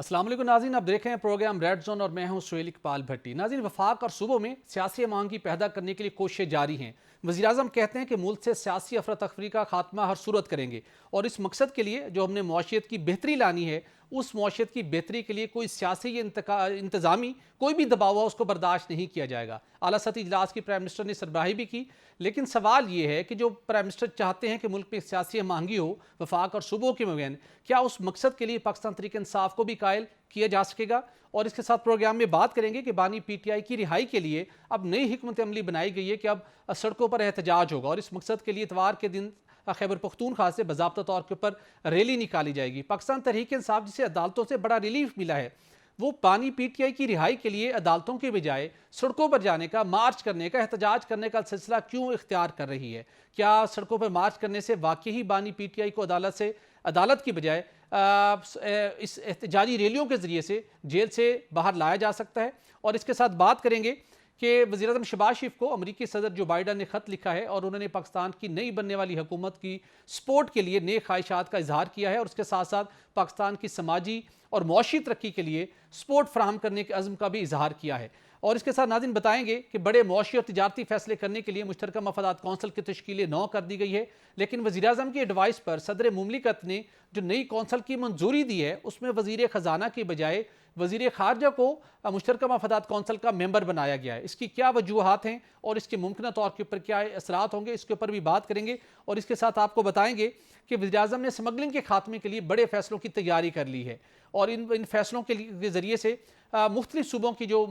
अस्सलाम वालेकुम नाज़रीन, आप देख रहे हैं प्रोग्राम रेड जोन और मैं हूं सुहेल इकबाल भट्टी। नाज़रीन, वफाक और सूबों में सियासी महंगी पैदा करने के लिए कोशिशें जारी हैं। वज़ीर आज़म कहते हैं कि मुल्क से सियासी अफरा तफरी का खात्मा हर सूरत करेंगे और इस मकसद के लिए जो हमने मुआशियत की बेहतरी लानी है, उस मुआशियत की बेहतरी के लिए कोई सियासी या इंतज़ामी कोई भी दबाव हो उसको बर्दाश्त नहीं किया जाएगा। आला सतही इजलास की प्राइम मिनिस्टर ने सरबराही भी की, लेकिन सवाल ये है कि जो प्राइम मिनिस्टर चाहते हैं कि मुल्क में सियासी महंगी हो वफाक और सूबों के मबैन, क्या उस मकसद के लिए पाकिस्तान तहरीक इंसाफ को भी कायल किया जा सकेगा? और इसके साथ प्रोग्राम में बात करेंगे कि बानी पीटीआई की रिहाई के लिए अब नई हिकमत अमली बनाई गई है कि अब सड़कों पर एहतजाज होगा और इस मकसद के लिए इतवार के दिन खैबर पख्तूनख्वा से बाज़ाब्ता तौर के ऊपर रैली निकाली जाएगी। पाकिस्तान तहरीक इंसाफ जिसे अदालतों से बड़ा रिलीफ मिला है, वो बानी पीटीआई की रिहाई के लिए अदालतों के बजाय सड़कों पर जाने का, मार्च करने का, एहतजाज करने का सिलसिला क्यों इख्तियार कर रही है? क्या सड़कों पर मार्च करने से वाकई ही बानी पीटीआई को अदालत की बजाय इस एहतजाजी रैलियों के जरिए से जेल से बाहर लाया जा सकता है? और इसके साथ बात करेंगे कि वज़ीर-ए-आज़म शहबाज शरीफ को अमेरिकी सदर जो बाइडन ने खत लिखा है और उन्होंने पाकिस्तान की नई बनने वाली हुकूमत की सपोर्ट के लिए नए ख्वाहिशात का इजहार किया है और उसके साथ साथ पाकिस्तान की समाजी और मुआशी तरक्की के लिए सपोर्ट फराहम करने के अज़्म का भी इजहार किया है। और इसके साथ नाज़रीन बताएंगे कि बड़े मुआशी और तिजारती फैसले करने के लिए मुश्तरका मफादात कौंसल की तश्कील 9 कर दी गई है, लेकिन वज़ीर-ए-आज़म की एडवाइस पर सदर मुमलिकत ने जो नई कौंसल की मंजूरी दी है उसमें वज़ीर ख़जाना की बजाय वज़ीर ख़ारजा को मुश्तरका मफादात कौंसल का मेंबर बनाया गया है। इसकी क्या वजूहात हैं और इसके मुमकिन तौर के ऊपर क्या असरात होंगे, इसके ऊपर भी बात करेंगे। और इसके साथ आपको बताएंगे कि वज़ीर-ए-आज़म ने स्मगलिंग के खात्मे के लिए बड़े फैसलों की तैयारी कर ली है और इन फैसलों के ज़रिए से मुख्तलिफ सूबों की जो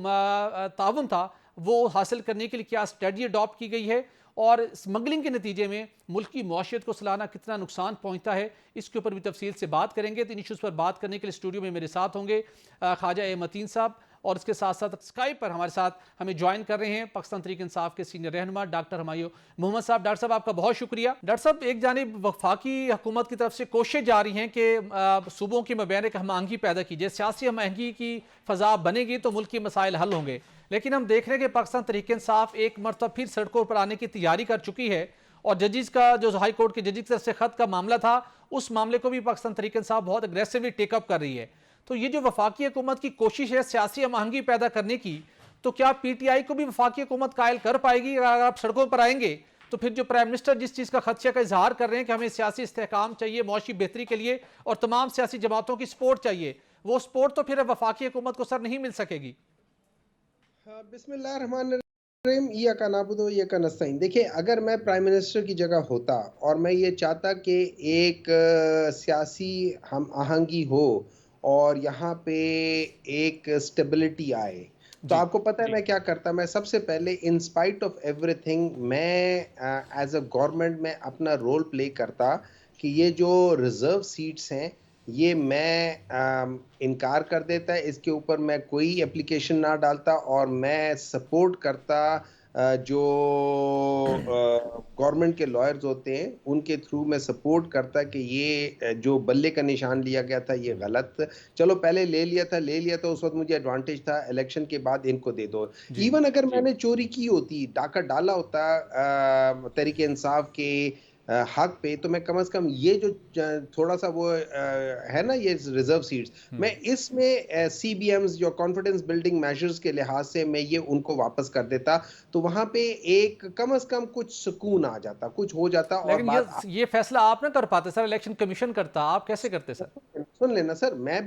ताउन था वो हासिल करने के लिए क्या स्ट्रेटजी अडॉप्ट की गई है और स्मगलिंग के नतीजे में मुल्क की मुआशियत को सालाना कितना नुकसान पहुंचता है, इसके ऊपर भी तफसील से बात करेंगे। तो इन इशूज़ पर बात करने के लिए स्टूडियो में मेरे साथ होंगे ख्वाजा ए मतीन साहब और इसके साथ साथ स्काइप पर हमारे साथ हमें ज्वाइन कर रहे हैं पाकिस्तान तहरीक इंसाफ के सीनियर रहनुमा डॉक्टर हुमायूं मोहम्मद साहब। डॉक्टर साहब आपका बहुत शुक्रिया। डॉक्टर साहब, एक जानिब वफाकी हुकूमत की तरफ से कोशिश जारी हैं कि सूबों की मबैन एक महंगी पैदा कीजिए, सियासी महंगी की फ़ज़ा बनेगी तो मुल्क के मसाइल हल होंगे, लेकिन हम देख रहे हैं कि पाकिस्तान तहरीक इंसाफ एक मरतबा फिर सड़कों पर आने की तैयारी कर चुकी है और जजिस का जो हाई कोर्ट के जजिस की तरफ से खत का मामला था उस मामले को भी पाकिस्तान तहरीक इंसाफ बहुत अग्रेसिवली टेकअप कर रही है। तो ये जो वफाकी हुकूमत की कोशिश है सियासी महंगी पैदा करने की, तो क्या पीटीआई को भी वफाकी हुकूमत कायल कर पाएगी? अगर आप सड़कों पर आएंगे तो फिर जो प्राइम मिनिस्टर जिस चीज़ का खदशे का इजहार कर रहे हैं कि हमें सियासी इस्तेहकाम चाहिए, मुआशी बेहतरी के लिए और तमाम सियासी जमातों की सपोर्ट चाहिए, वो सपोर्ट तो फिर वफाकी हुकूमत को सर नहीं मिल सकेगी। बिस्मिल्लाहिर्रहमानिर्रहीम, इय्याका नअबुदु व इय्याका नस्तईन। देखिए, अगर मैं प्राइम मिनिस्टर की जगह होता और मैं ये चाहता कि एक सियासी हम आहंगी हो और यहाँ पे एक स्टेबिलिटी आए, तो जी। आपको पता है मैं क्या करता? मैं सबसे पहले इन स्पाइट ऑफ एवरीथिंग मैं एज़ अ गवर्नमेंट में अपना रोल प्ले करता कि ये जो रिज़र्व सीट्स हैं ये मैं इनकार कर देता है, इसके ऊपर मैं कोई एप्लीकेशन ना डालता और मैं सपोर्ट करता जो गवर्नमेंट के लॉयर्स होते हैं उनके थ्रू मैं सपोर्ट करता कि ये जो बल्ले का निशान लिया गया था ये गलत, चलो पहले ले लिया था उस वक्त मुझे एडवांटेज था, इलेक्शन के बाद इनको दे दो। जी। इवन अगर मैंने चोरी की होती, डाका डाला होता तहरीक इंसाफ के हक पे, तो मैं कम से कम ये जो थोड़ा सा वो है ना ये रिजर्व सीट्स, मैं इसमें सीबीएम्स जो कॉन्फिडेंस बिल्डिंग मेजर्स के लिहाज से मैं ये उनको वापस कर देता, तो वहां पे एक कम से कम कुछ सुकून आ जाता, कुछ हो जाता। और लेकिन बात ये फैसला आप ना कर पाते सर, इलेक्शन कमीशन करता, आप कैसे करते सर? सुन लेना सर, मैं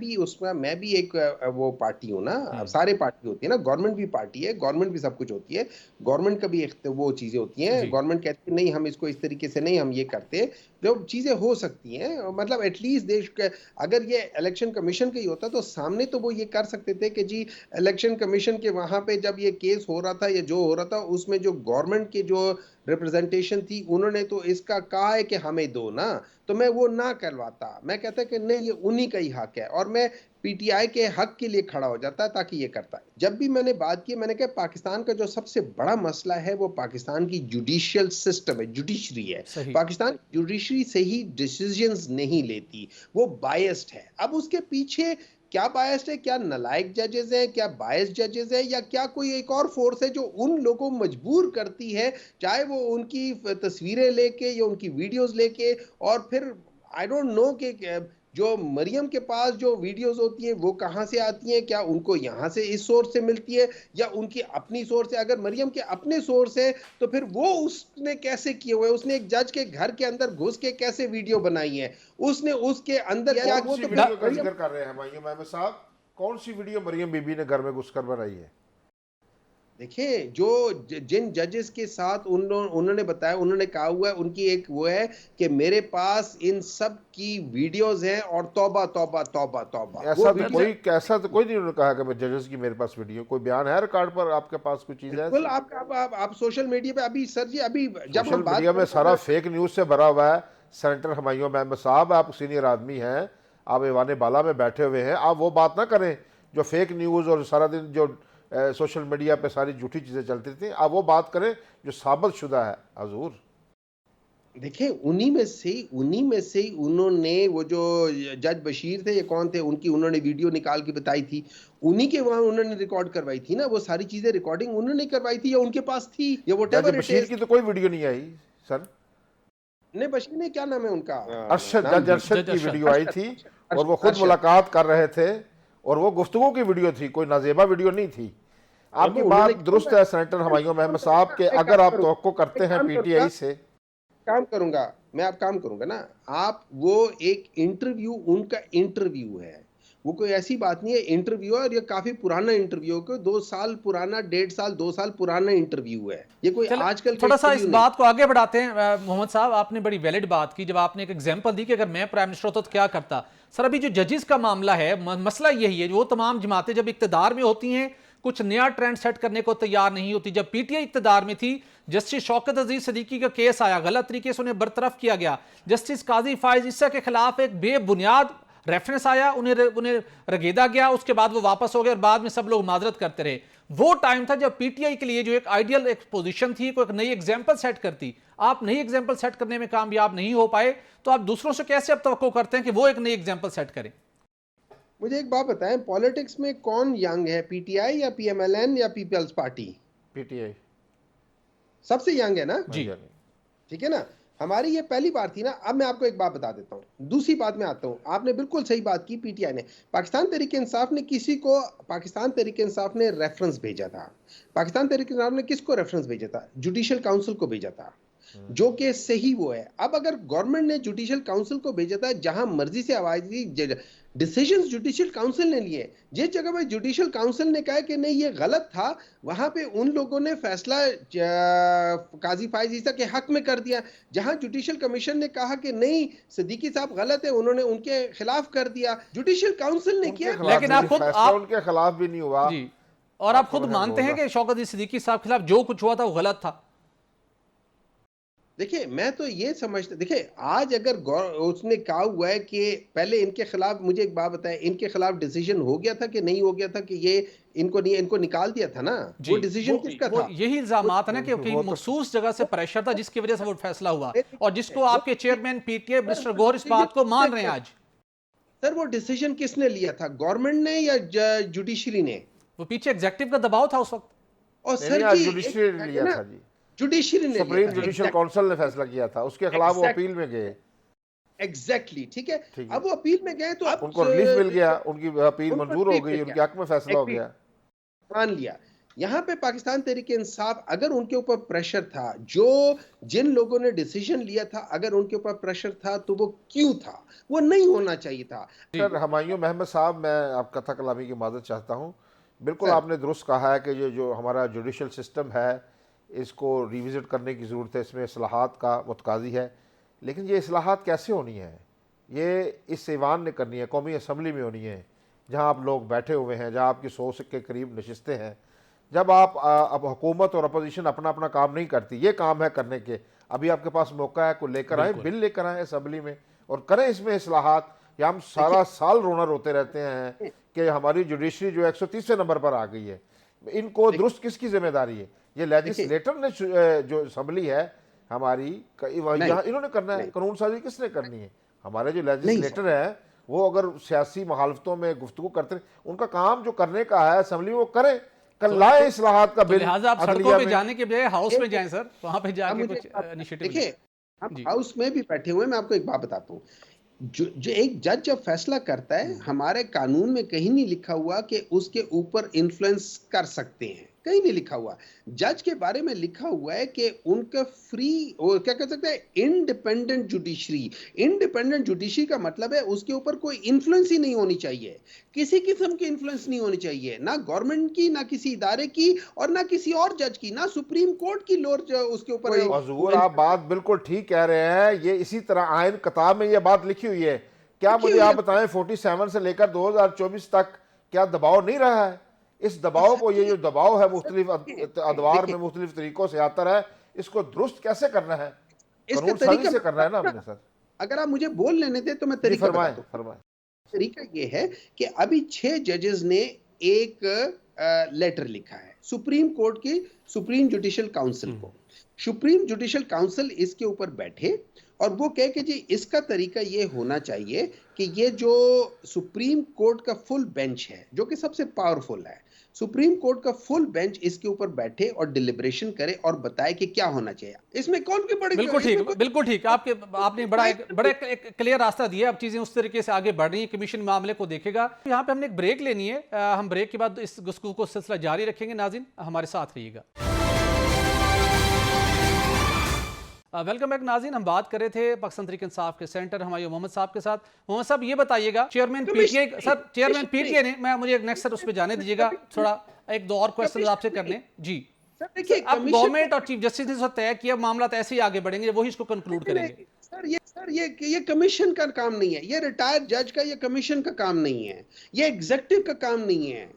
भी एक वो पार्टी हूँ ना। अब हम्म। सारे पार्टी होती है ना, गवर्नमेंट भी पार्टी है, गवर्नमेंट भी सब कुछ होती है। गवर्नमेंट का भी एक वो चीजें होती हैं, जी। गवर्नमेंट कहती है नहीं हम इसको इस तरीके से नहीं हम ये करते, जो चीजें हो सकती हैं। मतलब एटलीस्ट देश के अगर ये इलेक्शन कमीशन का ही होता तो सामने तो वो ये कर सकते थे कि जी इलेक्शन कमीशन के वहां पे जब ये केस हो रहा था या जो हो रहा था उसमें जो गवर्नमेंट के जो रिप्रेजेंटेशन थी उन्होंने तो इसका कहा है कि हमें दो ना, तो मैं वो ना करवाता। मैं कहता कि नहीं ये उन्हीं का ही हक है और मैं पीटीआई के हक के लिए खड़ा हो जाता ताकि ये करता है। जब भी मैंने बात की मैंने कहा पाकिस्तान का जो सबसे बड़ा मसला है वो पाकिस्तान की जुडिशियल सिस्टम है, जुडिशरी है। सही। पाकिस्तान जुडिशरी सही डिसीजंस नहीं लेती, वो बायस्ड है। अब उसके पीछे क्या बायस्ड है, क्या नलायक जजेस हैं, क्या बायस जजेस हैं, या क्या कोई एक और फोर्स है जो उन लोगों को मजबूर करती है, चाहे वो उनकी तस्वीरें लेके या उनकी वीडियोस लेके, और फिर आई डोंट नो कि जो मरियम के पास जो वीडियोस होती हैं वो कहाँ से आती हैं, क्या उनको यहाँ से इस सोर्स से मिलती है या उनकी अपनी सोर्स है? अगर मरियम के अपने सोर्स है तो फिर वो उसने कैसे किए हुए? उसने एक जज के घर के अंदर घुस के कैसे वीडियो बनाई है? उसने उसके अंदर क्या, कौन वो सी तो वीडियो का मरियम, जिक्र कर रहे हैं हुमायूं अहमद साहब? कौन सी वीडियो मरियम बीबी ने घर में घुसकर बनाई है? देखिए जो जिन जजेस के साथ उन्होंने बताया, उन्होंने कहा हुआ है, उनकी एक वो है कि मेरे पास इन सब की वीडियोस हैं और तौबा तौबा तौबा तौबा, वो ऐसा तो वीडियो ऐसा तो कोई नहीं उन्होंने कहा कि मैं जजेस की मेरे पास वीडियो, कोई बयान है रिकॉर्ड पर आपके पास, कोई चीज़ है बिल्कुल। ऐसी? आप सोशल मीडिया पे अभी सर जी, अभी जब सोशल हम बात मीडिया में करें सारा फेक न्यूज़ से भरा हुआ है। सेनेटर हुमायूं अहमद साहब, आप सीनियर आदमी हैं, आप ऐवान बाला में बैठे हुए हैं, आप वो बात ना करें जो फेक न्यूज़ और सारा दिन जो सोशल मीडिया पे सारी झूठी चीज़ें चलती थी। आप वो बात करें जो साबित शुदा है। हजूर देखिए उन्हीं में से ही उन्होंने वो जो जज बशीर थे, ये कौन थे, उनकी उन्होंने वीडियो निकाल के बताई थी, उन्हीं के वहां उन्होंने रिकॉर्ड करवाई थी ना, वो सारी चीजें रिकॉर्डिंग उन्होंने करवाई थी या उनके पास थी या वट जज एवर इट बशीर इज। की तो कोई वीडियो नहीं आई सर। ने बशीर ने, क्या नाम है उनका, अरशद, नाम जज जी, अरशद जज की अरशद। वीडियो आई थी और वो खुद अरशद। मुलाकात कर रहे थे और वो गुफ्तगू की वीडियो थी, कोई नाजेबा वीडियो नहीं थी। आपकी उन्होंने बात दुरुस्त है सेनेटर हुमायूं अहमद साहब के, अगर आप तवक्को करते हैं पीटीआई से। काम करूंगा मैं, आप काम करूंगा ना, आप वो एक इंटरव्यू, उनका इंटरव्यू है, वो कोई ऐसी बात नहीं है, इंटरव्यू है और ये काफी पुराना इंटरव्यू है, 2 साल पुराना, 1.5 साल 2 साल पुराना इंटरव्यू है, ये कोई चलो आजकल का थोड़ा सा इस इंटरव्यू नहीं। बात को आगे बढ़ाते हैं। मोहम्मद साहब, आपने बड़ी वैलिड बात की जब आपने एक एग्जांपल दी कि अगर मैं प्राइम मिनिस्टर होता तो क्या करता। सर अभी जो जजेस का मामला है, मसला यही है, वो तमाम जमातें जब इक्तदार में होती हैं कुछ नया ट्रेंड सेट करने को तैयार नहीं होती। जब पीटीआई इक्तदार में थी, जस्टिस शौकत अजीज सिद्दीकी का केस आया, गलत तरीके से उन्हें बरतरफ किया गया। जस्टिस काजी फायज ईसा के खिलाफ एक बेबुनियाद रेफरेंस आया, उन्हें रगेदा गया, उसके बाद वो वापस हो गए और बाद में सब लोग माजरत करते रहे। वो टाइम था जब पीटीआई के लिए जो एक आइडियल एक पोजीशन थी, कोई एक नई एग्जांपल सेट करती। आप नई एग्जांपल सेट करने में कामयाब नहीं हो पाए, तो आप दूसरों से कैसे अब तवक्को करते हैं कि वो एक नई एग्जांपल सेट करें? मुझे एक बात बताएं, पॉलिटिक्स में कौन यंग है, पीटीआई या पीएमएलएन या पीपल्स पार्टी? पीटीआई सबसे यंग है ना जी। ठीक है ना। हमारी ये पहली बार थी ना। अब मैं आपको एक बात बता देता हूँ, दूसरी बात में आता हूँ। आपने बिल्कुल सही बात की, पीटीआई ने, पाकिस्तान तहरीक इंसाफ ने किसी को, पाकिस्तान तहरीक इंसाफ ने रेफरेंस भेजा था। पाकिस्तान तहरीक इंसाफ ने किसको रेफरेंस भेजा था? जुडिशल काउंसिल को भेजा था, जो कि सही वो है। अब अगर गवर्नमेंट ने जुडिशल काउंसिल को भेजा था, जहां मर्जी से आवाज दी, डिसीजन जुडिशल काउंसिल ने लिए, जिस जगह पर जुडिशल काउंसिल ने कहा कि नहीं ये गलत था, वहां पे उन लोगों ने फैसला काजी फायज ईसा के हक में कर दिया। जहां जुडिशल कमीशन ने कहा कि नहीं सिद्दीकी साहब गलत है, उन्होंने उनके खिलाफ कर दिया। जुडिशल काउंसिल ने किया। लेकिन आप खुद उनके खिलाफ भी नहीं हुआ जी, और आप खुद मानते हैं कि शौकत अली सिद्दीकी साहब के खिलाफ जो कुछ हुआ था वो गलत था? देखिए मैं तो ये समझता, देखिए आज अगर उसने कहा हुआ है कि पहले इनके खिलाफ, मुझे एक बात बताएं, इनके खिलाफ डिसीजन हो गया था कि नहीं हो गया था कि ये इनको निकाल दिया था ना? वो डिसीजन किसका था? यही इल्जामात है ना कि मखसूस जगह से प्रेशर था जिसकी वजह से वो फैसला हुआ, और जिसको आपके चेयरमैन पीटीआई मिनिस्टर गौहर इस बात को मान रहे हैं आज। सर वो डिसीजन किसने लिया था, गवर्नमेंट ने या जुडिशरी ने? वो पीछे एग्जेक्टिव का दबाव था उस वक्त। और सर जी जुडिशरी ने लिया था जी, जुडिशरी ने सुप्रीम जुडिशल काउंसिल ने फैसला किया था, उसके खिलाफ वो अपील में गए। एग्जैक्टली ठीक है। अब वो अपील में गए तो अब उनको रिलीफ मिल गया, उनकी अपील मंजूर हो गई, उनके हक में फैसला हो गया, मान लिया। यहाँ पे पाकिस्तान तहरीक इंसाफ, अगर उनके ऊपर प्रेशर था, जो जिन लोगों ने डिसीजन लिया था, अगर उनके ऊपर प्रेशर था तो वो क्यों था? वो नहीं होना चाहिए था। सर हुमायूं अहमद साहब, मैं आप कथा कलामी की माजरत चाहता हूँ। बिल्कुल आपने दुरुस्त कहा है कि जो हमारा जुडिशल सिस्टम है इसको रिविज़िट करने की ज़रूरत है, इसमें इस्लाहात का मुतकाज़ी है। लेकिन ये इस्लाहात कैसे होनी है? ये इस ऐवान ने करनी है, कौमी असम्बली में होनी है, जहाँ आप लोग बैठे हुए हैं, जहाँ आपकी 100 के करीब नशिस्तें हैं। जब आप अब हुकूमत और अपोजिशन अपना अपना काम नहीं करती, ये काम है करने के, अभी आपके पास मौका है, को लेकर आए, बिल लेकर आए असम्बली में और करें इसमें इस्लाहात। या हम सारा साल रोना रोते रहते हैं कि हमारी जुडिशरी जो 130वें नंबर पर आ गई है। इनको दुरुस्त किसकी जिम्मेदारी है? ये लेजिस्लेटर ने, जो असम्बली है हमारी, यहाँ इन्होंने करना है। कानून साजी किसने करनी है? हमारे जो लेजिस्लेटर है वो अगर सियासी मुखालफतों में गुफ्तगू करते हैं, उनका काम जो करने का है असम्बली वो करें, कल लाए इस्लाहात का बिल। लिहाजा आप सड़कों पे जाने के बजाय हाउस में जाएं सर, वहां पे जाके कुछ इनिशिएटिव। देखिए हम हाउस में भी बैठे हुए, मैं आपको एक बात बताता हूँ। जो एक जज जब फैसला करता है, हमारे कानून में कहीं नहीं लिखा हुआ कि उसके ऊपर इन्फ्लुएंस कर सकते हैं, कहीं नहीं लिखा हुआ। जज के बारे में लिखा हुआ है कि उनका फ्री, और क्या कह सकते हैं, इंडिपेंडेंट जुडिशरी। इंडिपेंडेंट जुडिशरी का मतलब है उसके ऊपर कोई इन्फ्लुएंस ही नहीं होनी चाहिए, किसी किस्म की इन्फ्लुएंस नहीं होनी चाहिए, ना गवर्नमेंट की, ना किसी इदारे की, और ना किसी और जज की, ना सुप्रीम कोर्ट की लोर उसके ऊपर। हजूर आप बात बिल्कुल ठीक कह रहे हैं, ये इसी तरह आयन किताब में ये बात लिखी हुई है। क्या मुझे आप बताएं 47 से लेकर 2024 तक क्या दबाव नहीं रहा है? इस दबाव को, ये जो दबाव है मुख्तलिफ अदवार में मुख्तलिफ तरीकों से आता है, इसको दुरुस्त कैसे करना है? कानून साजी से करना है ना अपने सर। अगर आप मुझे बोल लेने दे तो मैं तरीका फरमाएं बताता हूं। फरमाएं। तरीका ये है कि अभी 6 जजेस ने एक लेटर लिखा है सुप्रीम कोर्ट की सुप्रीम जुडिशियल काउंसिल को। सुप्रीम जुडिशियल काउंसिल इसके ऊपर बैठे और वो कहे कि जी इसका तरीका ये होना चाहिए कि ये जो सुप्रीम कोर्ट का फुल बेंच है, जो कि सबसे पावरफुल है, सुप्रीम कोर्ट का फुल बेंच इसके ऊपर बैठे और डिलिब्रेशन करे और बताए कि क्या होना चाहिए। इसमें कौन की बड़ी, बिल्कुल ठीक आपने बड़ा एक क्लियर रास्ता दिया। अब चीजें उस तरीके से आगे बढ़ रही हैं, कमीशन मामले को देखेगा। यहाँ पे हमने एक ब्रेक लेनी है, हम ब्रेक के बाद इस गुफ्तगू को सिलसिला जारी रखेंगे। नाज़रीन हमारे साथ रहिएगा। वेलकम बैक नाज़रीन, हम बात कर रहे थे पाकिस्तान तहरीक इंसाफ के सेंटर हमारे मोहम्मद साहब के साथ। मोहम्मद साहब ये बताइएगा, chairman PTI sir, chairman PTI ने, मैं मुझे नेक्स्ट सर उस पर जाने दीजिएगा, थोड़ा एक दो और क्वेश्चन आपसे करने जी। अब गवर्नमेंट और चीफ जस्टिस ने तय किया, मामला तो ऐसे ही आगे बढ़ेंगे, वही इसको कंक्लूड करेंगे। सर ये कमीशन का काम नहीं है, ये रिटायर्ड जज का, ये कमीशन का काम नहीं है, ये एग्जीक्यूटिव का काम नहीं है,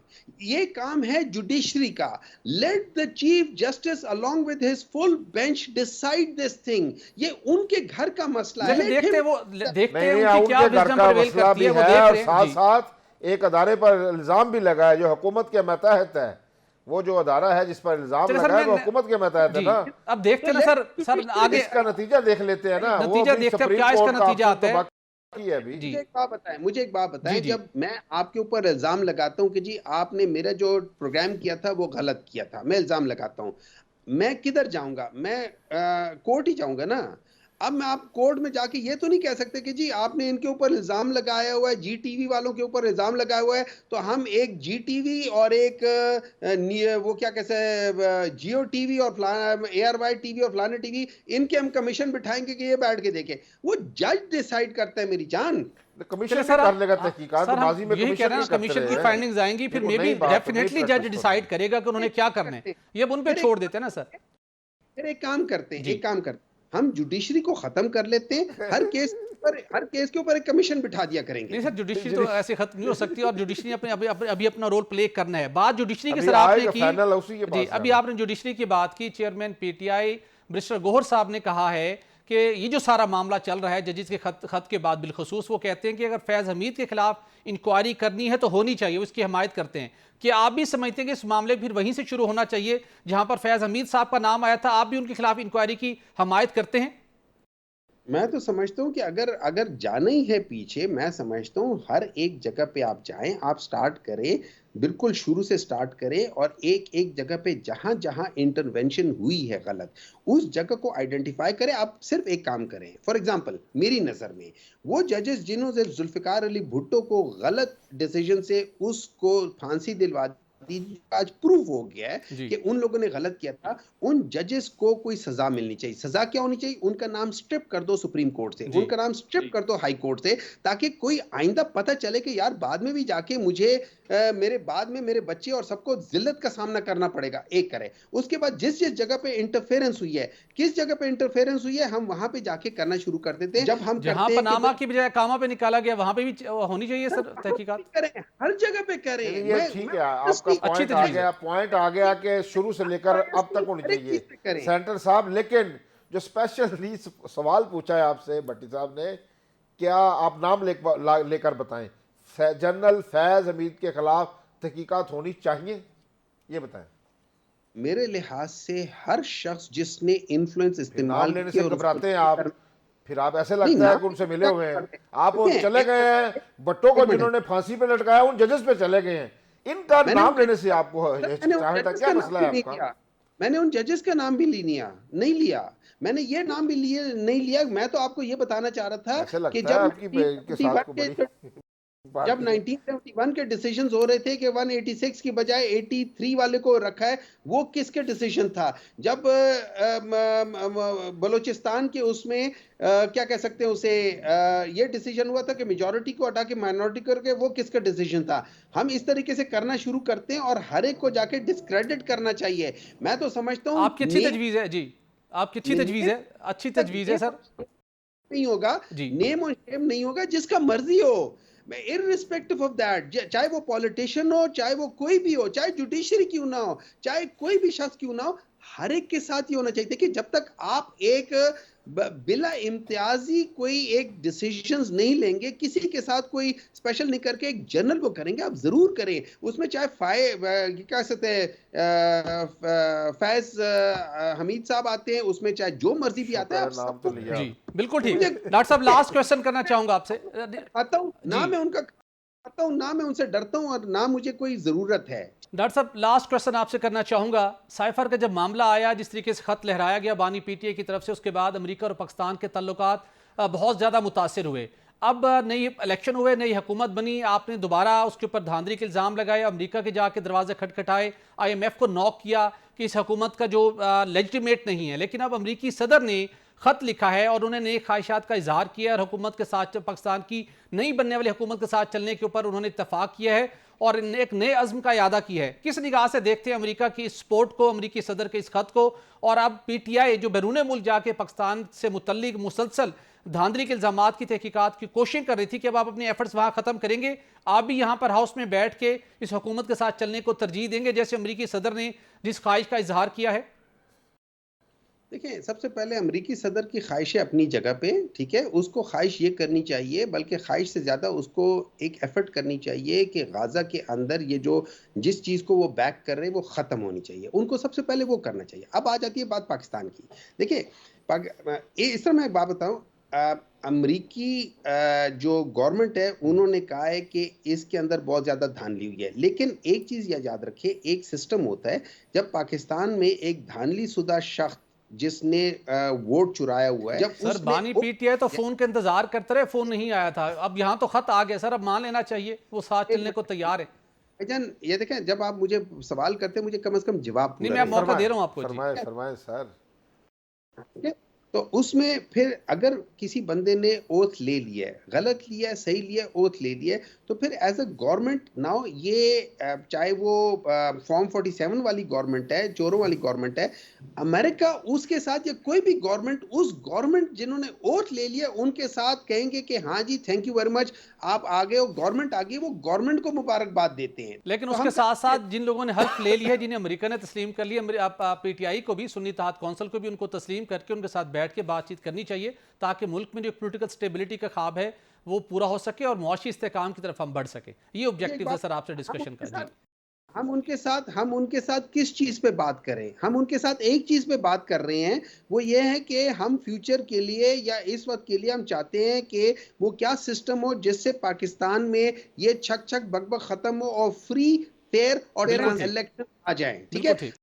ये काम है जुडिशरी का। Let the chief justice along with his full bench decide this thing. ये उनके घर का मसला है। देखते हैं उनकी क्या विजडम प्रिवेल करती है, वो देख रहे हैं। साथ साथ एक अदारे पर इल्जाम भी लगा है जो हुकूमत के मतहत है। वो जो अदारा है जिस पर इल्जाम लगा है वो हुकूमत के मतहत है ना। अब देखते हैं ना सर आगे इसका नतीजा देख लेते हैं ना, नतीजा देखते हैं क्या इसका नतीजा आता है। मुझे एक बात बताएं, जब मैं आपके ऊपर इल्जाम लगाता हूं कि जी आपने मेरा जो प्रोग्राम किया था वो गलत किया था, मैं इल्जाम लगाता हूं, मैं किधर जाऊंगा? मैं कोर्ट ही जाऊंगा ना। अब मैं आप कोर्ट में जाके ये तो नहीं कह सकते कि जी आपने इनके ऊपर इल्जाम लगाया हुआ है, जीटीवी वालों के ऊपर इल्जाम लगाया हुआ है, तो हम एक जीटीवी और एक वो क्या कहते हैं जियो टीवी और ARY टीवी और फलाने टीवी, इनके हम कमीशन बिठाएंगे कि ये बैठ के देखे। वो जज डिसाइड करता है मेरी जान। कमीशन कर लेगा तहकीकात, तो माजी में कमीशन की फाइंडिंग्स आएंगी, फिर मे बी डेफिनेटली जज डिसाइड करेगा कि उन्होंने क्या करना है। ये उन पे छोड़ देते हैं ना सर। फिर एक काम करते हैं, हम जुडिशरी को खत्म कर लेते हैं, हर केस के ऊपर एक कमीशन बिठा दिया करेंगे। नहीं सर, जुडिशरी तो ऐसे खत्म नहीं हो सकती, और जुडिशरी अभी अपना रोल प्ले करना है। बात जुडिशरी की सर आपने की, अभी आपने जुडिशरी की बात की। चेयरमैन पीटीआई बैरिस्टर गौहर साहब ने कहा है कि ये जो सारा मामला चल रहा है जजिस के खत के बाद, बिलखसूस वो कहते हैं कि अगर फैज़ हमीद के खिलाफ इंक्वायरी करनी है तो होनी चाहिए, उसकी हमायत करते हैं। कि आप भी समझते हैं कि इस मामले फिर वहीं से शुरू होना चाहिए जहां पर फैज़ हमीद साहब का नाम आया था, आप भी उनके खिलाफ इंक्वायरी की हमायत करते हैं? मैं तो समझता हूँ कि अगर जाना ही है पीछे, मैं समझता हूँ हर एक जगह पे आप जाएं, आप स्टार्ट करें, बिल्कुल शुरू से स्टार्ट करें, और एक एक जगह पे जहां जहां इंटरवेंशन हुई है गलत, उस जगह को आइडेंटिफाई करें। आप सिर्फ एक काम करें, फॉर एग्जांपल मेरी नजर में वो जजेस जिन्होंने जुल्फिकार अली भुट्टो को गलत डिसीजन से उसको फांसी दिलवा आज प्रूव हो गया है कि उन लोगों ने गलत किया था, उन जजेस को कोई सजा मिलनी चाहिए। सजा क्या होनी चाहिए? उनका नाम स्ट्रिप कर दो सुप्रीम कोर्ट से, उनका नाम स्ट्रिप कर दो हाई कोर्ट से, ताकि कोई आइंदा पता चले कि यार बाद में भी जाके मुझे मेरे बाद में मेरे बच्चे और सबको जिल्लत का सामना करना पड़ेगा। एक करे, उसके बाद जिस जिस जगह पे इंटरफेरेंस हुई है, किस जगह पे इंटरफेरेंस हुई है, हम वहां पे जाके करना शुरू कर देते हैं। जब हम जहां पनामा की बजाय कामा पे निकाला गया, वहां पे भी होनी चाहिए सर तहकीकात। करें, हर जगह पे करें। ये ठीक है, आपका पॉइंट आ गया कि शुरू से लेकर अब तक होनी चाहिए सेंटर साहब। लेकिन जो स्पेशल सवाल पूछा है आपसे भट्टी साहब ने, क्या आप नाम लेकर बताएं, जनरल फैज हमीद के खिलाफ तहकीकात होनी चाहिए, ये बताएं। मेरे लिहाज से हर शख्स जिसने इन्फ्लुएंस इस्तेमाल लेने से घबराते हैं आप, फिर आप ऐसे लगता है कि उनसे मिले हुए हैं आप, चले गए हैं भट्टो को जिन्होंने फांसी पे लटकाया, उन जजेस पे चले गए हैं, इनका नाम लेने से आपको क्या मसला है आपका? मैंने उन जजेस का नाम भी नहीं लिया, मैंने ये नाम भी नहीं लिया। मैं तो आपको ये बताना चाह रहा था ऐसे कि लगता है जब आपकी के साथ को बड़ी जब पार्टी है। 1971 के डिसीजंस हो रहे थे कि 186 की बजाय 83 वाले को रखा है, वो किसके डिसीजन था? जब बलूचिस्तान के उसमें क्या कह सकते हैं उसे, ये डिसीजन हुआ था कि मेजॉरिटी को हटा के माइनॉरिटी करके, वो किसका डिसीजन था? हम इस तरीके से करना शुरू करते हैं और हर एक को जाके डिस्क्रेडिट करना चाहिए। मैं तो समझता हूँ आपकी अच्छी तजवीज़ है जी, आपकी अच्छी तजवीज़ है, अच्छी तजवीज़ है सर। नहीं होगा, जी नेम और शेम नहीं होगा, जिसका मर्जी हो, मैं इररिस्पेक्टिव ऑफ दैट, चाहे वो पॉलिटिशियन हो, चाहे वो कोई भी हो, चाहे जुडिशरी क्यों ना हो, चाहे कोई भी शख्स क्यों ना हो, हर एक के साथ ये होना चाहिए। देखिए, जब तक आप एक बिला इम्तियाजी कोई एक डिसीजंस नहीं लेंगे, किसी के साथ कोई स्पेशल नहीं करके एक जनरल वो करेंगे, आप जरूर करें। उसमें चाहे क्या कहते हैं, फैज हमीद साहब आते हैं, उसमें चाहे जो मर्जी भी आता है, शुक्र आप है नाम तो सबको लिया। जी बिल्कुल ठीक। मुझे डॉक्टर साहब लास्ट क्वेश्चन करना चाहूँगा आपसे। आता हूँ जी ना, मैं उनका आता हूँ ना, मैं उनसे डरता हूँ, और ना मुझे कोई जरूरत है। डॉक्टर साहब लास्ट क्वेश्चन आपसे करना चाहूँगा। साइफर का जब मामला आया, जिस तरीके से ख़त लहराया गया बानी पीटीआई की तरफ से, उसके बाद अमेरिका और पाकिस्तान के ताल्लुकात बहुत ज़्यादा मुतासिर हुए। अब नई इलेक्शन हुए, नई हुकूमत बनी, आपने दोबारा उसके ऊपर धांधली के इल्ज़ाम लगाए, अमेरिका के जाके दरवाजे खटखटाए, IMF को नॉक किया कि इस हुकूमत का जो लेजिटिमेट नहीं है। लेकिन अब अमरीकी सदर ने ख़त लिखा है और उन्होंने नई ख्वाहिशात का इजहार किया है और हुकूमत के साथ, पाकिस्तान की नई बनने वाली हुकूमत के साथ चलने के ऊपर उन्होंने इत्तफाक किया है और एक नए अज़्म का इरादा किया है। किस निगाह से देखते हैं अमेरिका की इस सपोर्ट को, अमेरिकी सदर के इस खत को? और अब PTI जो बैरून मुल्क जाके पाकिस्तान से मुतल्लिक मुसलसल धांधली के इल्ज़ामात की तहकीकात की कोशिश कर रही थी कि अब आप अपने एफर्ट्स वहाँ ख़त्म करेंगे, आप भी यहाँ पर हाउस में बैठ के इस हुकूमत के साथ चलने को तरजीह देंगे, जैसे अमेरिकी सदर ने जिस ख्वाहिश का इजहार किया है? देखिए, सबसे पहले अमेरिकी सदर की ख्वाहिशें अपनी जगह पे, ठीक है, उसको ख्वाहिश ये करनी चाहिए, बल्कि ख्वाहिश से ज़्यादा उसको एक एफर्ट करनी चाहिए कि गाज़ा के अंदर ये जो जिस चीज़ को वो बैक कर रहे हैं, वो ख़त्म होनी चाहिए। उनको सबसे पहले वो करना चाहिए। अब आ जाती है बात पाकिस्तान की। देखिए, इस तरह मैं एक बात बताऊँ, अमरीकी जो गवर्नमेंट है, उन्होंने कहा है कि इसके अंदर बहुत ज़्यादा धांधली हुई है। लेकिन एक चीज़ याद रखिए, एक सिस्टम होता है, जब पाकिस्तान में एक धांधली शुदा शख्स जिसने वोट चुराया हुआ है, जब सर उसने बानी PTI तो फोन का इंतजार करते रहे, फोन नहीं आया था, अब यहाँ तो खत आ गया सर, अब मान लेना चाहिए वो साथ चलने को तैयार है। भाईजान, ये देखें, जब आप मुझे सवाल करते हैं, मुझे कम से कम जवाब नहीं, पूरा मैं अब दें। मौका दे रहा हूँ आपको जी। फरमाए फरमाए सर। ठीक है? तो उसमें फिर अगर किसी बंदे ने ओथ ले लिया है, गलत लिया है, सही लिया है, ओथ ले लिया है, तो फिर एज अ गवर्नमेंट नाउ ये चाहे वो फॉर्म 47 वाली गवर्नमेंट है, चोरों वाली गवर्नमेंट है, अमेरिका उसके साथ, या कोई भी गवर्नमेंट, उस गवर्नमेंट जिन्होंने ओथ ले लिया उनके साथ कहेंगे कि हाँ जी, थैंक यू वेरी मच, आप आ गए हो, गवर्नमेंट आ गई, वो गवर्नमेंट को मुबारकबाद देते हैं। लेकिन तो उसके हम साथ साथ जिन लोगों ने हल्फ ले ली है, जिन्हें अमेरिका ने तस्लीम कर लिया, PTI को भी, सुन्नी इत्तेहाद कौंसिल को भी उनको तस्लीम करके उनके साथ बैठ के बातचीत करनी चाहिए, ताकि मुल्क में जो पोलिटिकल स्टेबिलिटी का ख्वाब है वो पूरा हो सके और मुआशी इस्तेहकाम की तरफ हम बढ़ सके। ये एक ऑब्जेक्टिव है बात, सर आपसे हम डिस्कशन उनके का जी। साथ हम उनके साथ किस चीज पे बात करें? हम उनके साथ एक चीज पे बात कर रहे हैं, वो ये है कि हम फ्यूचर के लिए या इस वक्त के लिए हम चाहते हैं कि वो क्या सिस्टम हो जिससे पाकिस्तान में ये छक छक बक बक खत्म हो और फ्री, फेयर और बिल्कुल ठीक, इलेक्शन आ जाए। ठीक बिल्कुल है, ठीक।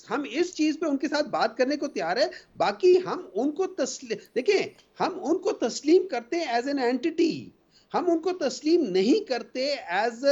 हम इस चीज पे उनके साथ बात करने को तैयार है। बाकी हम उनको देखिए, हम उनको तस्लीम करते हैं एज एन एंटिटी, हम उनको तस्लीम नहीं करते एज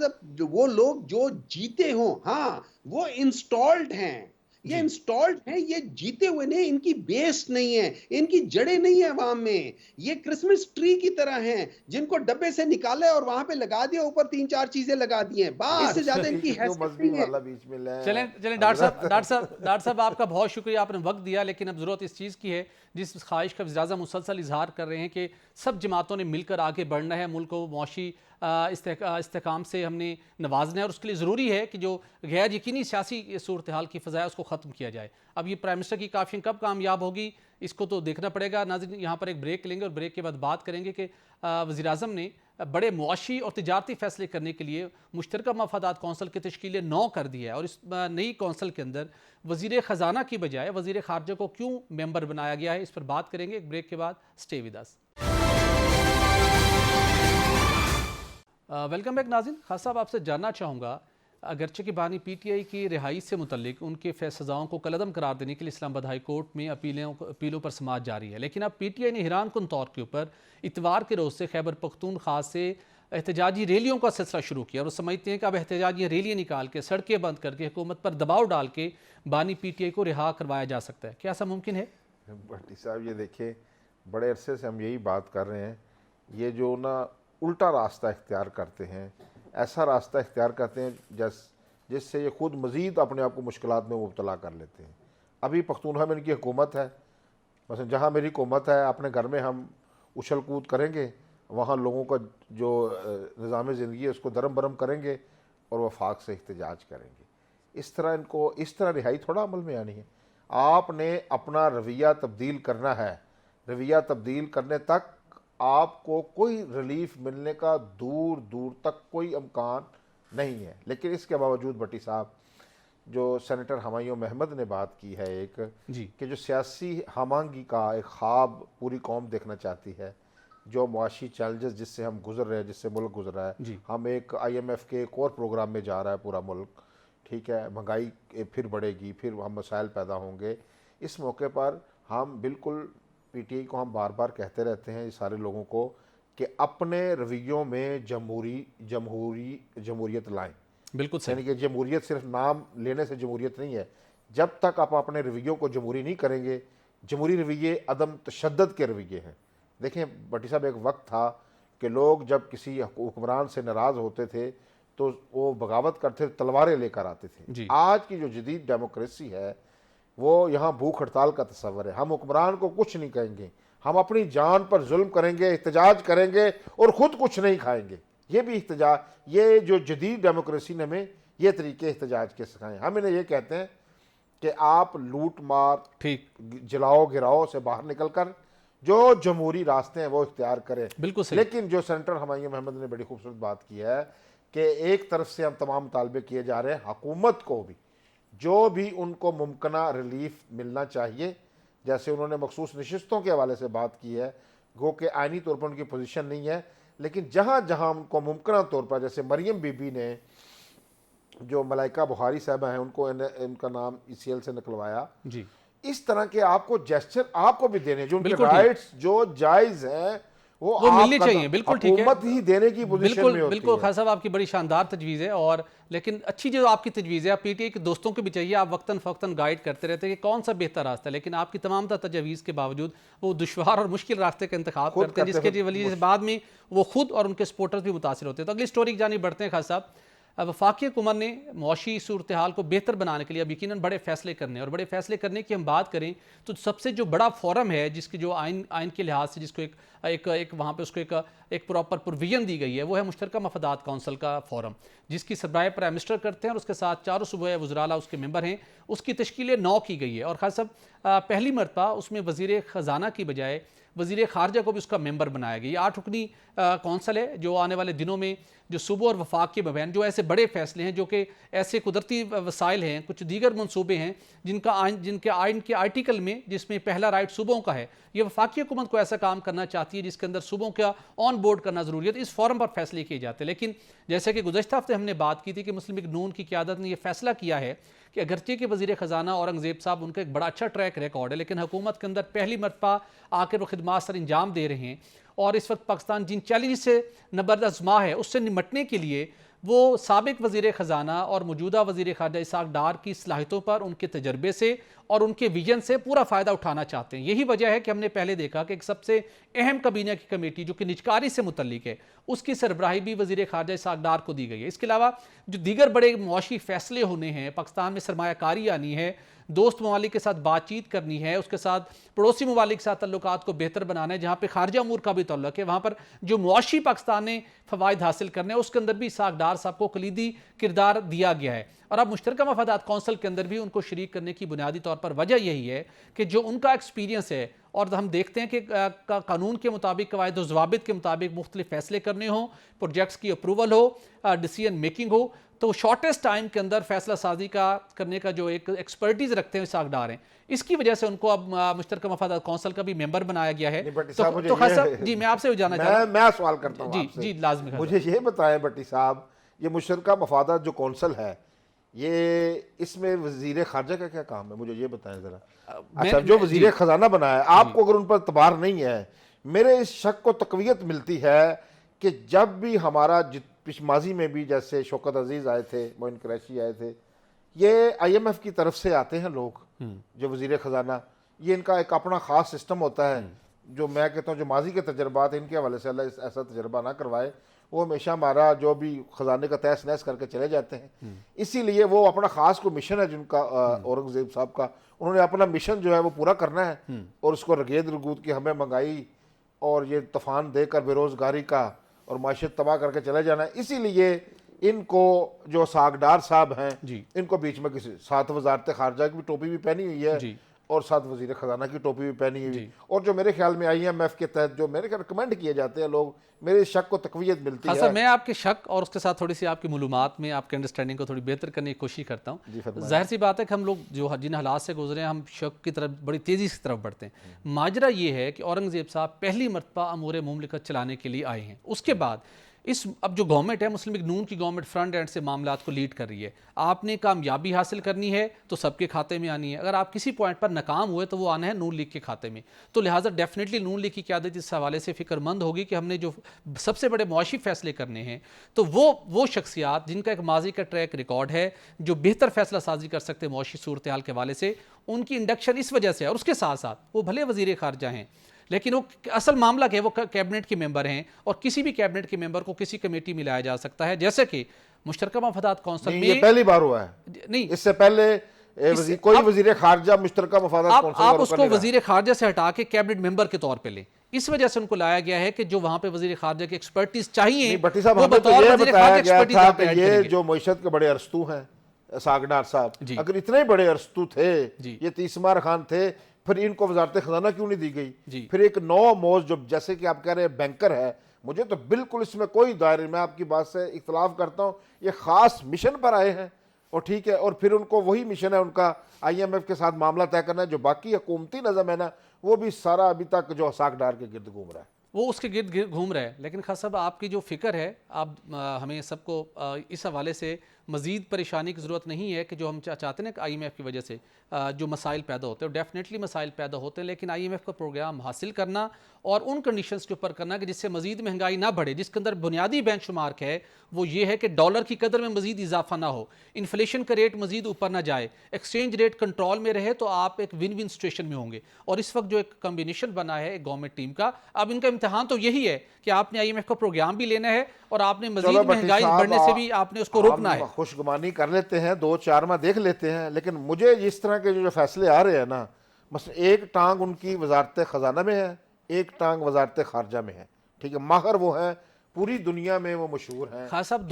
अ वो लोग जो जीते हों। हाँ, वो इंस्टॉल्ड हैं, ये जी इंस्टॉल्ड हैं, ये जीते हुए नहीं, इनकी बेस नहीं है, इनकी जड़ें नहीं है अवाम में। ये क्रिसमस ट्री की तरह हैं, जिनको डब्बे से निकाले और वहां पे लगा दिया, ऊपर 3-4 चीजें लगा दी हैं, बस, इससे ज्यादा इनकी क्यों हैसियत मजहबी नहीं है। वाला बीच में ले चलें चलें डॉक्टर साहब आपका बहुत शुक्रिया, आपने वक्त दिया। लेकिन अब ज़रूरत इस चीज़ की है, जिस ख्वाहिश का वज़ीर-ए-आज़म मुसलसल इजहार कर रहे हैं कि सब जमातों ने मिलकर आगे बढ़ना है, मुल्क को मुआशी इस्तेहकाम से हमने नवाजना है, और उसके लिए ज़रूरी है कि जो गैर यकीनी सियासी सूरत हाल की फ़ज़ा है उसको ख़त्म किया जाए। अब ये प्राइम मिनिस्टर की काफ़ी कब कामयाब होगी, इसको तो देखना पड़ेगा। नाज़रीन, यहाँ पर एक ब्रेक लेंगे और ब्रेक के बाद बात करेंगे कि वज़ीर-ए-आज़म ने बड़े मुआशी और तिजारती फैसले करने के लिए मुश्तरका मफादात कौंसिल की तश्कील 9 कर दी है, और इस नई कौंसिल के अंदर वज़ीर ख़जाना की बजाय वज़ीर ख़ारजा को क्यों मेंबर बनाया गया है, इस पर बात करेंगे एक ब्रेक के बाद। Stay with us. Welcome back नाज़रीन। खास साहब, आपसे जानना चाहूँगा अगरचे की बानी पीटीआई की रिहाई से मुतल्लिक उनके सज़ाओं को कलअदम करार देने के लिए इस्लामाबाद हाई कोर्ट में अपीलों पर समाअत जारी है, लेकिन अब पीटीआई ने हैरान कुन तौर के ऊपर इतवार के रोज़ से खैबर पख्तूनख्वा से एहतजाजी रैलियों का सिलसिला शुरू किया और वो समझते हैं कि अब एहतजाजी रैलियाँ निकाल के सड़कें बंद करके हुकूमत पर दबाव डाल के बानी पीटीआई को रिहा करवाया जा सकता है। क्या ऐसा मुमकिन है? भट्टी साहब ये देखिए, बड़े अरसे से हम यही बात कर रहे हैं, ये जो ना उल्टा रास्ता इख्तियार करते हैं, ऐसा रास्ता इख्तियार करते हैं जिससे ये खुद मज़ीद अपने आप को मुश्किलात में मुब्तला कर लेते हैं। अभी पख्तूनख्वा में इनकी हुकूमत है, मसलन जहाँ मेरी हुकूमत है अपने घर में हम उछल कूद करेंगे, वहाँ लोगों का जो निज़ाम ज़िंदगी है उसको दरम बरम करेंगे और वफाक से एहतजाज करेंगे। इस तरह रिहाई थोड़ा अमल में आनी है। आपने अपना रवैया तब्दील करना है, रवैया तब्दील करने तक आपको कोई रिलीफ मिलने का दूर दूर तक कोई इम्कान नहीं है। लेकिन इसके बावजूद भट्टी साहब, जो सेनेटर हुमायूं अहमद ने बात की है एक कि जो सियासी हमांगी का एक ख्वाब पूरी कौम देखना चाहती है, जो मुआशी चैलेंजेस जिससे हम गुजर रहे हैं, जिससे मुल्क गुजर रहा है, हम एक IMF के एक और प्रोग्राम में जा रहा है पूरा मुल्क, ठीक है, महंगाई फिर बढ़ेगी, फिर हम मसाइल पैदा होंगे। इस मौके पर हम बिल्कुल पीटीआई को हम बार बार कहते रहते हैं, ये सारे लोगों को, कि अपने रवैयों में जमहूरियत लाएं। बिल्कुल यानी कि जमहूरियत सिर्फ नाम लेने से जमहूरियत नहीं है। जब तक आप अपने रवैयों को जमहूरी नहीं करेंगे, जमहूरी रवैये अदम तशद्दुद के रवैये हैं। देखें भट्टी साहब, एक वक्त था कि लोग जब किसी हुक्मरान से नाराज़ होते थे तो वो बगावत करते थे, तलवारें लेकर आते थे। आज की जो जदीद डेमोक्रेसी है वो यहाँ भूख हड़ताल का तस्वर है। हम हुक्मरान को कुछ नहीं कहेंगे, हम अपनी जान पर जुल्म करेंगे, एहतजाज करेंगे और ख़ुद कुछ नहीं खाएंगे। ये भी एहतजाज, ये जो जदीद डेमोक्रेसी ने हमें ये तरीके एहतजाज के सिखाएं। हम इन्हें ये कहते हैं कि आप लूट मार, ठीक, जलाओ गिराओ से बाहर निकल कर जो जमहूरी रास्ते हैं वो इख्तियार करें। बिल्कुल सही। लेकिन जो सेनेटर हुमायूं अहमद ने बड़ी खूबसूरत बात की है कि एक तरफ से हम तमाम मुतालबे किए जा रहे हैं, हुकूमत को भी जो भी उनको मुमकिना रिलीफ मिलना चाहिए, जैसे उन्होंने मखसूस नशिस्तों के हवाले से बात की है, गो कि आइनी तौर पर उनकी पोजीशन नहीं है, लेकिन जहाँ जहाँ उनको मुमकिना तौर पर, जैसे मरियम बीबी ने, जो मलाइका बुखारी साहबा हैं, उनको उनका नाम ECL से निकलवाया जी, इस तरह के आपको जेस्चर आपको भी देने, जो उनके राइट्स जो जायज़ हैं वो मिलने चाहिए। बिल्कुल ठीक है, हुकूमत ही देने की पोजीशन में होती बिल्कुल है। खान साहब, आपकी बड़ी शानदार तजवीज़ है। और लेकिन अच्छी जो आपकी तजवीज़ है, आप पीटीआई के दोस्तों को भी चाहिए, आप वक्तन फ़क्तन गाइड करते रहते हैं कि कौन सा बेहतर रास्ता है, लेकिन आपकी तमाम तजवीज़ के बावजूद वो दुश्वार और मुश्किल रास्ते का इंतखाब करते हैं, जिसके वजह से बाद में वो खुद और उनके सपोर्टर्स भी मुतासर होते हैं। तो अगली स्टोरी की जानिब बढ़ते हैं खान साहब। वफाकी हुकूमत ने मुआशी सूरत हाल को बेहतर बनाने के लिए अब यकीनन बड़े फैसले करने, और बड़े फैसले करने की हम बात करें तो सबसे जो बड़ा फोरम है, जिसकी जो आइन के लिहाज से जिसको एक वहाँ पे उसको एक प्रॉपर प्रोविजन दी गई है, वो है मुश्तरका मफादात कौंसल का फोरम, जिसकी सरबराही प्राइम मिनिस्टर करते हैं और उसके साथ 4 सूबाई वज़राला उसके मेंबर हैं। उसकी तश्कील 9 की गई है और खास सब पहली मरतबा उसमें वज़ीर ख़जाना की बजाय वज़ीर ख़ारजा को भी उसका मेंबर बनाया गया। ये 8 रुकनी कौंसल है जो आने वाले दिनों में जो सूबों और वफाक के मबैन जो ऐसे बड़े फैसले हैं, जो कि ऐसे कुदरती वसाइल हैं, कुछ दीगर मनसूबे हैं जिनके आइन के आर्टिकल में जिसमें पहला राइट सूबों का है, ये वफाकी हुकूमत को ऐसा काम करना चाहती है जिसके अंदर सूबों का ऑन बोर्ड करना ज़रूरी है। तो इस फोरम पर फैसले किए जाते हैं। लेकिन जैसे कि गुज़श्ता हफ्ते हमने बात की थी कि मुस्लिम लीग नून की क़यादत ने यह फैसला किया है कि अगरचे के वज़ीर ख़जाना औरंगज़ेब साहब, उनका एक बड़ा अच्छा ट्रैक रिकॉर्ड है, लेकिन हुकूमत के अंदर पहली मरतबा आकर वो खिदमात सर अंजाम दे रहे हैं और इस वक्त पाकिस्तान जिन चैलेंज से नबरदज़मा है उससे निमटने के लिए वो साबिक वज़ीर ख़जाना और मौजूदा वज़ीर ख़ारजा इसाक डार की सलाहियतों पर, उनके तजर्बे से और उनके विजन से पूरा फ़ायदा उठाना चाहते हैं। यही वजह है कि हमने पहले देखा कि एक सबसे अहम काबीना की कमेटी जो कि निजकारी से मुतल्लिक है, उसकी सरबराही भी वज़ीर ख़ारजा इसाक डार को दी गई है। इसके अलावा जो दीगर बड़े मुआशी फ़ैसले होने हैं, पाकिस्तान में सरमायाकारी आनी है, दोस्त ममालिक के साथ बातचीत करनी है, उसके साथ पड़ोसी ममालिक के साथ तल्लुकात को बेहतर बनाना है, जहाँ पे खारजा अमूर का भी तल्लुक है, वहाँ पर जो मुआशी पाकिस्तान ने फ़वाइद हासिल करने हैं, उसके अंदर भी इसाक डार साहब को कलीदी किरदार दिया गया है। और अब मुश्तरका मफादात कौंसल के अंदर भी उनको शरीक करने की बुनियादी तौर पर वजह यही है कि जो उनका एक्सपीरियंस है, और हम देखते हैं कि कानून के मुताबिक, कवायद व ज़वाबित के मुताबिक मुख्तलिफ फ़ैसले करने हों, प्रोजेक्ट्स की अप्रूवल हो, डिसीजन मेकिंग हो, तो शॉर्टेस्ट टाइम के अंदर फैसला साजी का करने का जो एक एक्सपर्टीज़ रखते हैं इसाक डार हैं, इसकी वजह से उनको अब मुश्तरका मफादात कौंसल का भी मेंबर बनाया गया है। तो खास साहब जी, मैं आपसे जानना चाहता हूं, मैं सवाल करता हूं जी जी लाजमी, मुझे ये बताएं भट्टी साहब, ये मुश्तरका मफादात जो कौंसल है, ये इसमें वजीर खारजा का क्या काम है, मुझे ये बताएं ज़रा। अच्छा, जो वजीर ख़जाना बना है, आपको अगर उन पर तबार नहीं है, मेरे इस शक को तकवीत मिलती है कि जब भी हमारा माजी में भी जैसे शौकत अजीज़ आए थे, मोइन कुरैशी आए थे, ये IMF की तरफ से आते हैं लोग जो वजीर ख़जाना, ये इनका एक अपना ख़ास सिस्टम होता है जो मैं कहता हूँ जो माजी के तजर्बात इनके हवाले से अल्लाह ऐसा तजर्बा ना करवाए, वो हमेशा हमारा जो भी ख़जाने का तहस नहस करके चले जाते हैं। इसीलिए वो अपना ख़ास कोई मिशन है जिनका औरंगज़ेब साहब का, उन्होंने अपना मिशन जो है वो पूरा करना है और उसको रगेद रगूद की हमें मंगाई और ये तूफ़ान देकर बेरोज़गारी का और माशियत तबाह करके चले जाना है। इसीलिए इनको जो सागडार साहब हैं, इनको बीच में किसी साथ वजारत खारजा की भी टोपी भी पहनी हुई है और साथ वजीर ख़जाना की टोपी भी पहनी हुई, और जो मेरे ख्याल में IMF के तहत जो मेरे ख्याल रिकमेंड किए जाते हैं लोग, मेरे शक को तकवीत मिलती है। सर, मैं आपके शक और उसके साथ थोड़ी सी आपकी मालूमात में आपके अंडरस्टैंडिंग को थोड़ी बेहतर करने की कोशिश करता हूँ। जाहिर सी बात है कि हम लोग जो जिन हालात से गुजरे हैं, हम शक की तरफ बड़ी तेज़ी की तरफ बढ़ते हैं। माजरा ये है कि औरंगज़ेब साहब पहली मरतबा अमूर मुमलिकत चलाने के लिए आए हैं। उसके बाद अब जो गवर्नमेंट है, मुस्लिम लीग नून की गवर्नमेंट फ्रंट एंड से मामलात को लीड कर रही है। आपने कामयाबी हासिल करनी है तो सबके खाते में आनी है, अगर आप किसी पॉइंट पर नाकाम हुए तो वो आना है नून लीग के खाते में। तो लिहाजा डेफिनेटली नून लीग की क़यादत इस हवाले से फ़िक्रमंद होगी कि हमने जो सबसे बड़े मुआशी फैसले करने हैं, तो वो शख्सियात जिनका एक माजी का ट्रैक रिकॉर्ड है, जो बेहतर फैसला साजी कर सकते हैं मुआशी सूरत हाल के हवाले से, उनकी इंडक्शन इस वजह से है। और उसके साथ साथ वो भले वज़ीर ख़ारजा हैं, लेकिन वो असल मामला क्या है, वो कैबिनेट के मेंबर हैं और किसी भी कैबिनेट के मेंबर को किसी कमेटी में लाया जा सकता है, जैसे कि मुश्तरका मफादात कौंसिल में। ये पहली बार हुआ है, नहीं इससे पहले कोई वजीर खारजा मुश्तरका मफादात कौंसिल आप उसको वजीर खारजा से हटा के कैबिनेट मेंबर के तौर पे लें। इस वजह से उनको लाया गया है कि जो वहां पे वजीर खारजा की एक्सपर्टीज चाहिए, भट्टी साहब, हमें तो ये बताया गया था कि ये जो मईशत के बड़े अरस्तू हैं सागडार साहब, अगर इतने बड़े अरस्तू थे, ये तीसमार खान थे, फिर इनको वजारत खजाना क्यों नहीं दी गई? फिर एक नौ मोज जो जैसे कि आप कह रहे हैं बैंकर है, मुझे तो बिल्कुल इसमें कोई दायरे, मैं आपकी बात से इख्तलाफ करता हूँ। ये खास मिशन पर आए हैं और ठीक है, और फिर उनको वही मिशन है उनका IMF के साथ मामला तय करना है। जो बाकी हुकूमती नज़म है ना, वो भी सारा अभी तक जो सागडार के गिर्द घूम रहा है, वो उसके गिर्द घूम रहा है। लेकिन खास साहब, आपकी जो फ़िक्र है, आप हमें सबको इस हवाले से मज़ीद परेशानी की ज़रूरत नहीं है कि जो हम चाहते हैं कि IMF की वजह से जो मसाइल पैदा होते हैं, डेफिनेटली मसाइल पैदा होते हैं, लेकिन IMF का प्रोग्राम हासिल करना और उन कंडीशंस के ऊपर करना कि जिससे मज़ीद महंगाई ना बढ़े, जिसके अंदर बुनियादी बेंचमार्क है वो ये है कि डॉलर की कदर में मज़ीद इजाफा ना हो, इन्फ्लेशन का रेट मज़ीद ऊपर ना जाए, एक्सचेंज रेट कंट्रोल में रहे, तो आप एक विन विन सिचुएशन में होंगे। और इस वक्त जो एक कम्बिनेशन बना है एक गवर्नमेंट टीम का, अब इनका इम्तिहान तो यही है कि आपने IMF का प्रोग्राम भी लेना है और आपने मज़ीद महंगाई बढ़ने से भी आपने उसको रोकना है। खुशगुमानी कर लेते हैं, 2-4 माह देख लेते हैं, लेकिन मुझे इस तरह के जो फैसले आ रहे हैं ना, बस एक टांग उनकी वजारत खजाना में है, एक टांग वजारत खारजा में है, ठीक है, माहर वो है, पूरी दुनिया में वो मशहूर हैं। खास साहब,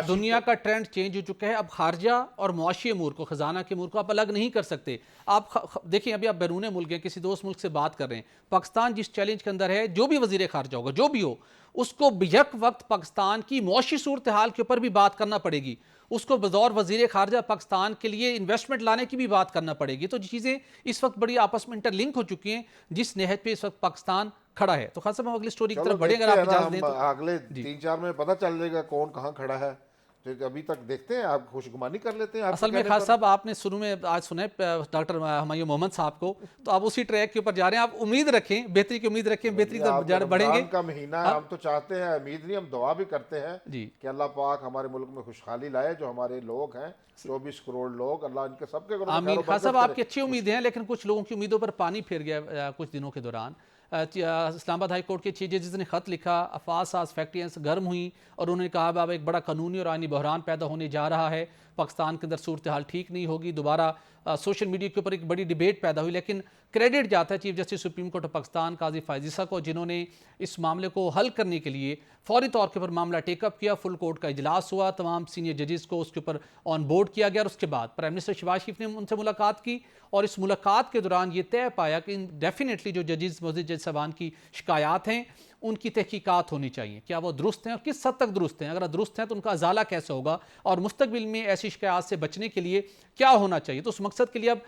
दुनिया का ट्रेंड चेंज हो चुका है। अब खारजा और मुआशी अमूर को, खजाना के अमूर को आप अलग नहीं कर सकते। आप देखिए, अभी आप बैरून मुल्क हैं, किसी दोस्त मुल्क से बात कर रहे हैं, पाकिस्तान जिस चैलेंज के अंदर है, जो भी वजीर खारजा होगा, जो भी हो, उसको यक वक्त पाकिस्तान की मुआशी सूरत हाल के ऊपर भी बात करना पड़ेगी, उसको बतौर वजीर खारजा पाकिस्तान के लिए इन्वेस्टमेंट लाने की भी बात करना पड़ेगी। तो चीज़ें इस वक्त बड़ी आपस में इंटरलिंक हो चुकी हैं, जिस नहज पे इस वक्त पाकिस्तान खड़ा है। तो खास हम अगली स्टोरी की तरफ बढ़े, अगर आप इजाजत दें तो अगले 3-4 में पता चल जाएगा कौन कहाँ खड़ा है। तो अभी तक देखते हैं, आप खुशगुमानी कर लेते हैं। असल में खास साहब, आपने शुरू में आज सुना है डॉक्टर हुमायूं मोहम्मद साहब को, तो आप उसी ट्रैक के ऊपर जा रहे हैं। आप उम्मीद रखें, बेहतरी की उम्मीद रखें, बेहतरी तरफ बढ़ेंगे। का महीना है, हम तो चाहते हैं, उम्मीद नहीं, हम दुआ भी करते हैं कि अल्लाह पाक हमारे मुल्क में खुशहाली लाए। जो हमारे लोग हैं 24 करोड़ लोग, अल्लाह इनके सबके आमीन। खास साहब, आपकी अच्छी उम्मीदें हैं, लेकिन कुछ लोगों की उम्मीदों पर पानी फिर गया कुछ दिनों के दौरान। इस्लामाबाद हाई कोर्ट के चीफ जस्टिस ने ख़त लिखा, अफवाज साज फैक्ट्रियाँ गर्म हुई और उन्होंने कहा अब एक बड़ा कानूनी और आइनी बहरान पैदा होने जा रहा है, पाकिस्तान के अंदर सूरत हाल ठीक नहीं होगी। दोबारा सोशल मीडिया के ऊपर एक बड़ी डिबेट पैदा हुई, लेकिन क्रेडिट जाता है chief justice supreme court of Pakistan Qazi Faez Isa को, जिन्होंने इस मामले को हल करने के लिए फौरी तौर के ऊपर मामला टेकअप किया। फुल कोर्ट का इजलास हुआ, तमाम सीनियर जजेस को उसके ऊपर ऑन बोर्ड किया गया और उसके बाद प्राइम मिनिस्टर शहबाज शरीफ ने उनसे मुलाकात की और इस मुलाकात के दौरान ये तय पाया कि डेफिनेटली जो जजेस मौजूद जज साहबान की शिकायत हैं उनकी तहकीकात होनी चाहिए, क्या वो दुरुस्त हैं और किस हद तक दुरुस्त हैं, अगर दुरुस्त हैं तो उनका अजाला कैसे होगा और मुस्तकबिल में ऐसी शिकायत से बचने के लिए क्या होना चाहिए। तो उस मकसद के लिए अब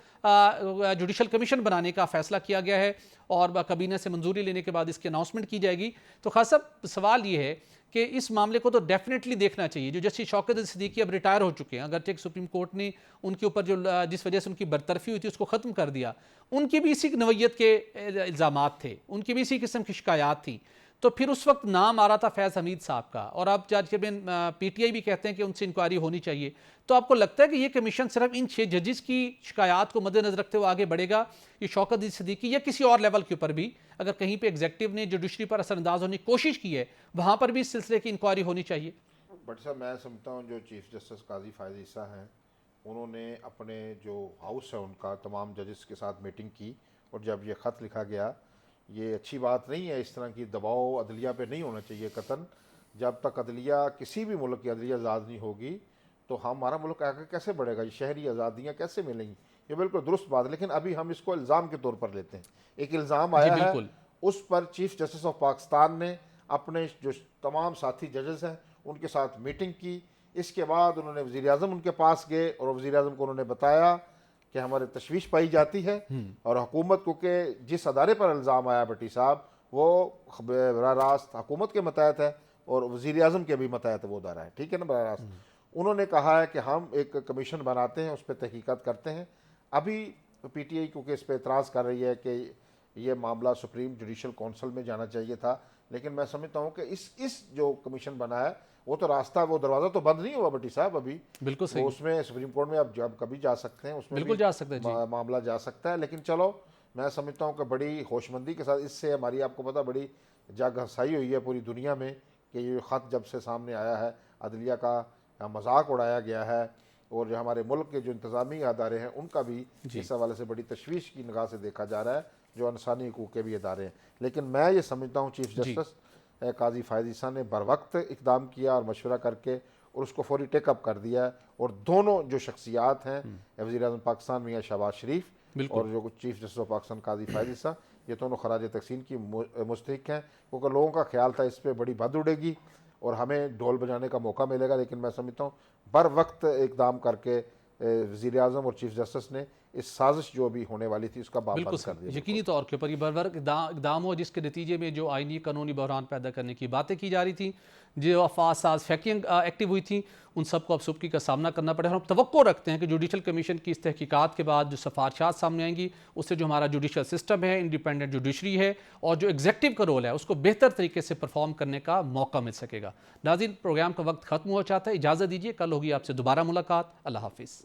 जुडिशल कमीशन बनाने का फैसला किया गया है और काबीना से मंजूरी लेने के बाद इसकी अनाउंसमेंट की जाएगी। तो खास साहब, सवाल ये है कि इस मामले को तो डेफिनेटली देखना चाहिए। जो जस्टिस शौकत अली सिद्दीकी अब रिटायर हो चुके हैं, अगरचे सुप्रीम कोर्ट ने उनके ऊपर जो जिस वजह से उनकी बरतरफी हुई थी उसको ख़त्म कर दिया, उनकी भी इसी नवैयत के इल्ज़ामात थे, उनकी भी इसी किस्म की शिकायत थी। तो फिर उस वक्त नाम आ रहा था फैज़ हमीद साहब का, और अब जज PTI भी कहते हैं कि उनसे इंक्वायरी होनी चाहिए। तो आपको लगता है कि ये कमीशन सिर्फ इन 6 जजेस की शिकायत को मद्देनजर रखते हुए आगे बढ़ेगा, ये शौकत अली सिद्दीकी या किसी और लेवल के ऊपर भी अगर कहीं पे एग्जीक्यूटिव ने जुडिशरी पर असरअंदाज होने की कोशिश की है, वहां पर भी इस सिलसिले की इंक्वायरी होनी चाहिए? बट साहब, मैं समझता हूँ जो चीफ जस्टिस काजी फायद ईसा हैं, उन्होंने अपने जो हाउस है उनका तमाम जजेस के साथ मीटिंग की, और जब ये ख़त लिखा गया, ये अच्छी बात नहीं है, इस तरह की दबाव अदलिया पे नहीं होना चाहिए कतन। जब तक अदलिया, किसी भी मुल्क की अदलिया आज़ाद नहीं होगी तो हमारा मुल्क आगे कैसे बढ़ेगा, ये शहरी आज़ादियाँ कैसे मिलेंगी? ये बिल्कुल दुरुस्त बात है, लेकिन अभी हम इसको इल्ज़ाम के तौर पर लेते हैं। एक इल्ज़ाम आया है, उस पर चीफ जस्टिस ऑफ पाकिस्तान ने अपने जो तमाम साथी जजेस हैं उनके साथ मीटिंग की। इसके बाद उन्होंने वज़ीर आज़म उनके पास गए और वज़ीर आज़म को उन्होंने बताया कि हमारे तशवीश पाई जाती है, और हुकूमत को के जिस अदारे पर इल्ज़ाम आया भट्टी साहब, वो बराह रास्त हुकूमत के मतहत है और वज़ीर आज़म के भी मतहत वो अदारा है, ठीक है ना, बराह रास्त। उन्होंने कहा है कि हम एक कमीशन बनाते हैं, उस पर तहकीकात करते हैं। अभी PTI क्योंकि इस पर एतराज़ कर रही है कि ये मामला सुप्रीम जुडिशल काउंसिल में जाना चाहिए था, लेकिन मैं समझता हूँ कि इस जो कमीशन बना है वो तो रास्ता, वो दरवाज़ा तो बंद नहीं हुआ भट्टी साहब अभी। बिल्कुल सही। उसमें सुप्रीम कोर्ट में आप जब कभी जा सकते हैं, उसमें बिल्कुल जा सकते हैं, मामला जा सकता है। लेकिन चलो, मैं समझता हूँ कि बड़ी होशमंदी के साथ इससे हमारी, आपको पता, बड़ी जग हंसाई हुई है पूरी दुनिया में कि ये ख़त जब से सामने आया है, अदलिया का मजाक उड़ाया गया है, और जो हमारे मुल्क के जो इंतज़ामी अदारे हैं उनका भी इस हवाले से बड़ी तशवीश की निगाह से देखा जा रहा है, जो इंसानी हकूक़ के भी अदारे हैं। लेकिन मैं ये समझता हूँ चीफ जस्टिस काजी फायद ईसा ने बर वक्त इक़दाम किया और मशवरा करके, और उसको फौरी टेकअप कर दिया है। और दोनों जो शख्सियात हैं, वज़ीर आज़म पाकिस्तान मियाँ शहबाज शरीफ और जो चीफ जस्टिस ऑफ पाकिस्तान काजी फायद ईसा, ये दोनों खराज तहसीन की मुस्तहिक हैं, क्योंकि लोगों का ख्याल था इस पर बड़ी बद उड़ेगी और हमें ढोल बजाने का मौका मिलेगा। लेकिन मैं समझता हूँ बर वक्त इक़दाम करके वज़ीर आज़म और चीफ जस्टिस ने इस साजिश जो भी होने वाली थी उसका बाब बंद कर दिया। यकीनी तौर के ऊपर ये बर वक्त इक़दाम हो जिसके नतीजे में जो आइनी कानूनी बहरान पैदा करने की बातें की जा रही थी, जो अफवाज साज फैकिंग एक्टिव हुई थी, उन सबको अब सुबकी का सामना करना पड़ेगा। हम तवक्को रखते हैं कि जुडिशल कमीशन की इस तहकीकात के बाद जो सिफारिशात सामने आएंगी, उससे जो हमारा जुडिशल सिस्टम है, इंडिपेंडेंट जुडिशरी है, और जो एग्जेक्टिव का रोल है, उसको बेहतर तरीके से परफॉर्म करने का मौका मिल सकेगा। नाज़रीन, प्रोग्राम का वक्त खत्म हो जाता है, इजाज़त दीजिए, कल होगी आपसे दोबारा मुलाकात। अल्लाह हाफिज़।